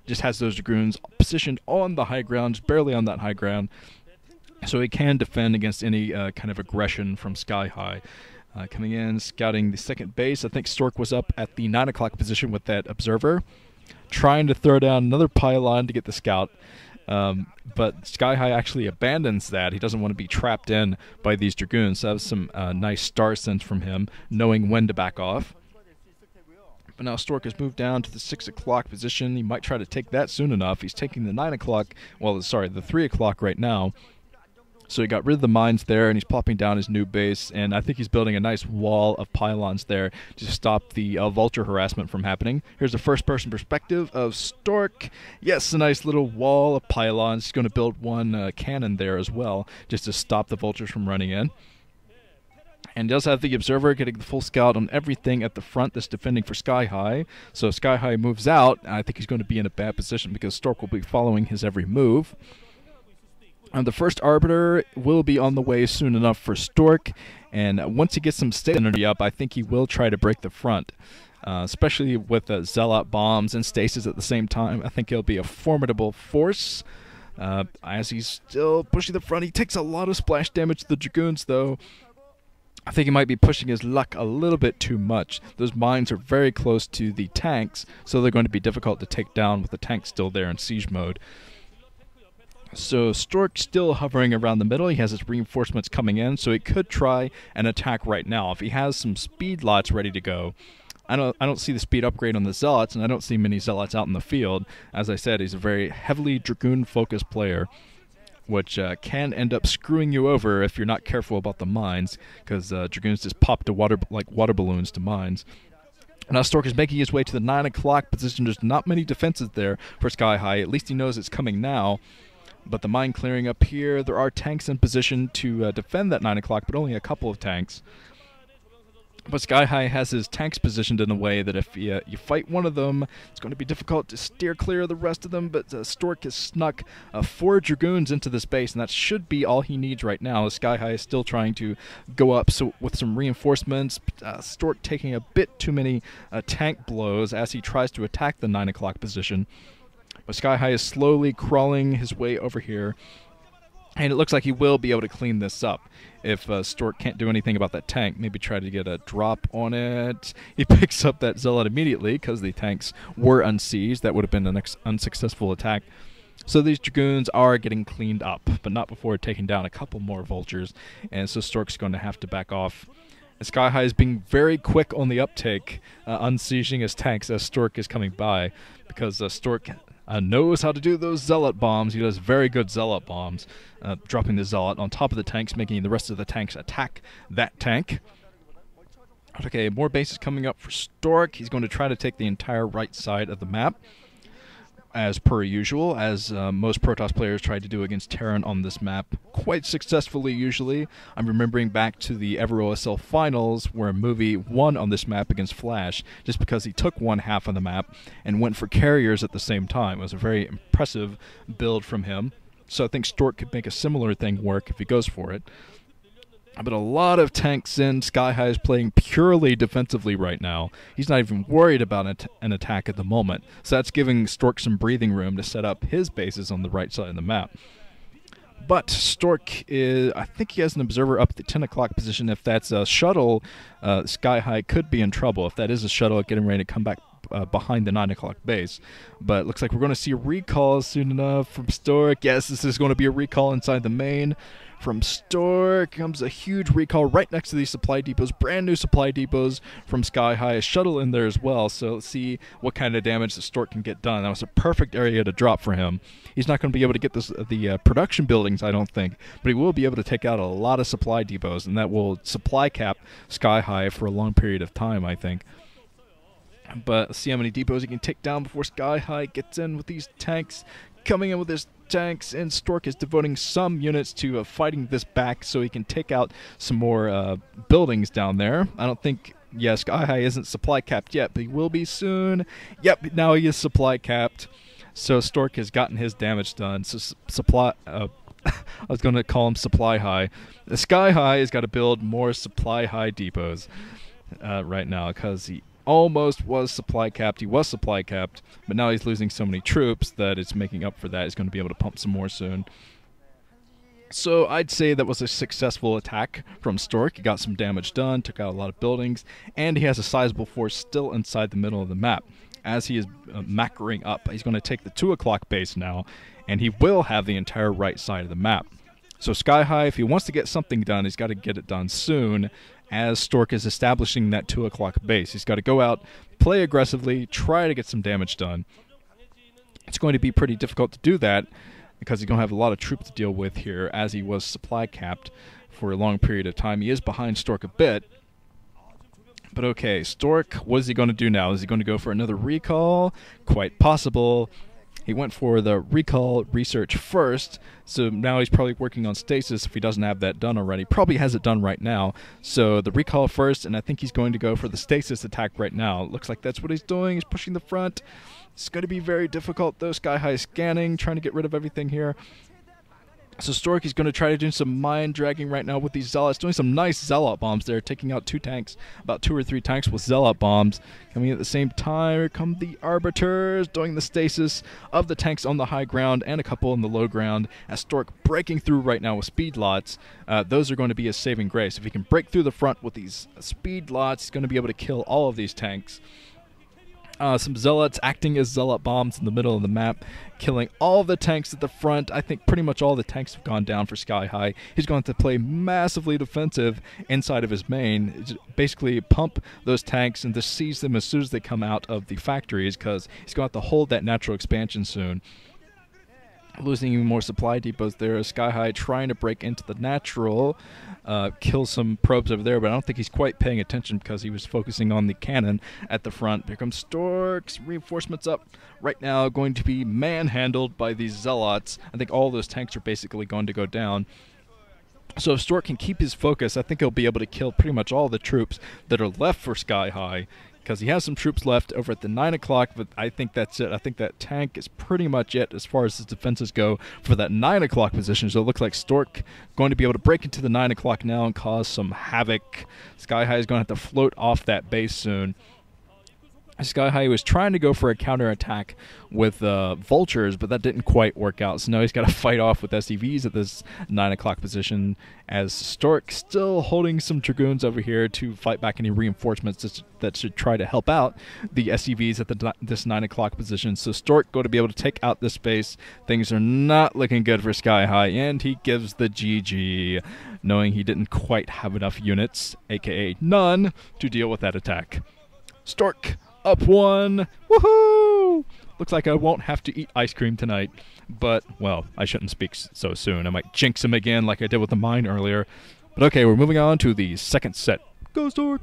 Just has those Dragoons positioned on the high ground, just barely on that high ground, so he can defend against any kind of aggression from SkyHigh. Coming in, scouting the second base. I think Stork was up at the 9 o'clock position with that observer, trying to throw down another pylon to get the scout. But SkyHigh actually abandons that. He doesn't want to be trapped in by these Dragoons. So that was some nice star sense from him, knowing when to back off. But now Stork has moved down to the 6 o'clock position. He might try to take that soon enough. He's taking the 9 o'clock, well, sorry, the 3 o'clock right now. So he got rid of the mines there, and he's plopping down his new base, and I think he's building a nice wall of pylons there to stop the vulture harassment from happening. Here's a first-person perspective of Stork. Yes, a nice little wall of pylons. He's going to build one cannon there as well, just to stop the vultures from running in. And does have the observer getting the full scout on everything at the front that's defending for SkyHigh. So if SkyHigh moves out, I think he's going to be in a bad position because Stork will be following his every move. The first Arbiter will be on the way soon enough for Stork, and once he gets some state energy up, I think he will try to break the front, especially with Zealot bombs and stasis at the same time. I think he'll be a formidable force. As he's still pushing the front, he takes a lot of splash damage to the Dragoons, though. I think he might be pushing his luck a little bit too much. Those mines are very close to the tanks, so they're going to be difficult to take down with the tanks still there in siege mode. So Stork still hovering around the middle. He has his reinforcements coming in, so he could try an attack right now. If he has some speed lots ready to go, I don't see the speed upgrade on the Zealots, and I don't see many Zealots out in the field. As I said, he's a very heavily Dragoon-focused player, which can end up screwing you over if you're not careful about the mines, because Dragoons just pop to like water balloons to mines. Now Stork is making his way to the 9 o'clock position. There's not many defenses there for SkyHigh. At least he knows it's coming now. But the mine clearing up here, there are tanks in position to defend that 9 o'clock, but only a couple of tanks. But SkyHigh has his tanks positioned in a way that if you fight one of them, it's going to be difficult to steer clear of the rest of them. But Stork has snuck 4 Dragoons into this base, and that should be all he needs right now. SkyHigh is still trying to go up with some reinforcements. Stork taking a bit too many tank blows as he tries to attack the 9 o'clock position. But SkyHigh is slowly crawling his way over here, and it looks like he will be able to clean this up. If Stork can't do anything about that tank, maybe try to get a drop on it. He picks up that Zealot immediately because the tanks were unsieged. That would have been an unsuccessful attack. So these Dragoons are getting cleaned up, but not before taking down a couple more vultures, and so Stork's going to have to back off. SkyHigh is being very quick on the uptake, unsieging his tanks as Stork is coming by, because Stork knows how to do those Zealot bombs. He does very good Zealot bombs, dropping the Zealot on top of the tanks, making the rest of the tanks attack that tank. Okay, more bases coming up for Stork. He's going to try to take the entire right side of the map, as per usual, as most Protoss players tried to do against Terran on this map, quite successfully usually. I'm remembering back to the Air OSL finals where Movie won on this map against Flash, just because he took one half of the map and went for carriers at the same time. It was a very impressive build from him, so I think Stork could make a similar thing work if he goes for it. But a lot of tanks in. SkyHigh is playing purely defensively right now. He's not even worried about an attack at the moment. So that's giving Stork some breathing room to set up his bases on the right side of the map. But Stork I think he has an observer up at the 10 o'clock position. If that's a shuttle, SkyHigh could be in trouble. If that is a shuttle, getting ready to come back behind the 9 o'clock base. But it looks like we're going to see a recall soon enough from Stork. Yes, this is going to be a recall inside the main. From Stork comes a huge recall right next to these supply depots, brand new supply depots from SkyHigh. A shuttle in there as well, so let's see what kind of damage the Stork can get done. That was a perfect area to drop for him. He's not going to be able to get the production buildings, I don't think, but he will be able to take out a lot of supply depots, and that will supply cap SkyHigh for a long period of time, I think. But let's see how many depots he can take down before SkyHigh gets in with these tanks. Coming in with his tanks, and Stork is devoting some units to fighting this back so he can take out some more buildings down there. I don't think, yes, SkyHigh isn't supply capped yet, but he will be soon. Yep, now he is supply capped. So Stork has gotten his damage done. So I was going to call him Supply High. The SkyHigh has got to build more Supply High depots right now, because almost was supply capped. He was supply capped, but now he's losing so many troops that it's making up for that. He's going to be able to pump some more soon. So I'd say that was a successful attack from Stork. He got some damage done, took out a lot of buildings, and he has a sizable force still inside the middle of the map. As he is macroing up, he's going to take the 2 o'clock base now, and he will have the entire right side of the map. So SkyHigh, if he wants to get something done, he's got to get it done soon, as Stork is establishing that 2 o'clock base. He's got to go out, play aggressively, try to get some damage done. It's going to be pretty difficult to do that, because he's going to have a lot of troops to deal with here, as he was supply capped for a long period of time. He is behind Stork a bit. But okay, Stork, what is he going to do now? Is he going to go for another recall? Quite possible. He went for the recall research first, so now he's probably working on stasis if he doesn't have that done already. Probably has it done right now. So the recall first, and I think he's going to go for the stasis attack right now. It looks like that's what he's doing. He's pushing the front. It's going to be very difficult, though. SkyHigh scanning, trying to get rid of everything here. So Stork is going to try to do some mind dragging right now with these zealots, doing some nice zealot bombs there, taking out 2 tanks, about 2 or 3 tanks with zealot bombs. Coming at the same time, here come the arbiters, doing the stasis of the tanks on the high ground and a couple on the low ground, as Stork breaking through right now with speed lots. Those are going to be his saving grace. If he can break through the front with these speed lots, he's going to be able to kill all of these tanks. Some zealots acting as zealot bombs in the middle of the map, killing all the tanks at the front. I think pretty much all the tanks have gone down for SkyHigh. He's going to play massively defensive inside of his main, basically pump those tanks and just seize them as soon as they come out of the factories, because he's going to have to hold that natural expansion soon. Losing even more supply depots there. SkyHigh trying to break into the natural, kill some probes over there, but I don't think he's quite paying attention because he was focusing on the cannon at the front. Here comes Stork's reinforcements up right now, going to be manhandled by these zealots. I think all those tanks are basically going to go down. So if Stork can keep his focus, I think he'll be able to kill pretty much all the troops that are left for SkyHigh, because he has some troops left over at the 9 o'clock, but I think that's it. I think that tank is pretty much it as far as his defenses go for that 9 o'clock position. So it looks like Stork going to be able to break into the 9 o'clock now and cause some havoc. SkyHigh is going to have to float off that base soon. SkyHigh was trying to go for a counterattack with vultures, but that didn't quite work out. So now he's got to fight off with SCVs at this 9 o'clock position, as Stork still holding some dragoons over here to fight back any reinforcements that should try to help out the SCVs at this 9 o'clock position. So Stork going to be able to take out this base. Things are not looking good for SkyHigh, and he gives the GG, knowing he didn't quite have enough units, aka none, to deal with that attack. Stork up 1. Woohoo! Looks like I won't have to eat ice cream tonight. But, well, I shouldn't speak so soon. I might jinx him again like I did with the mine earlier. But okay, we're moving on to the second set. Go Stork!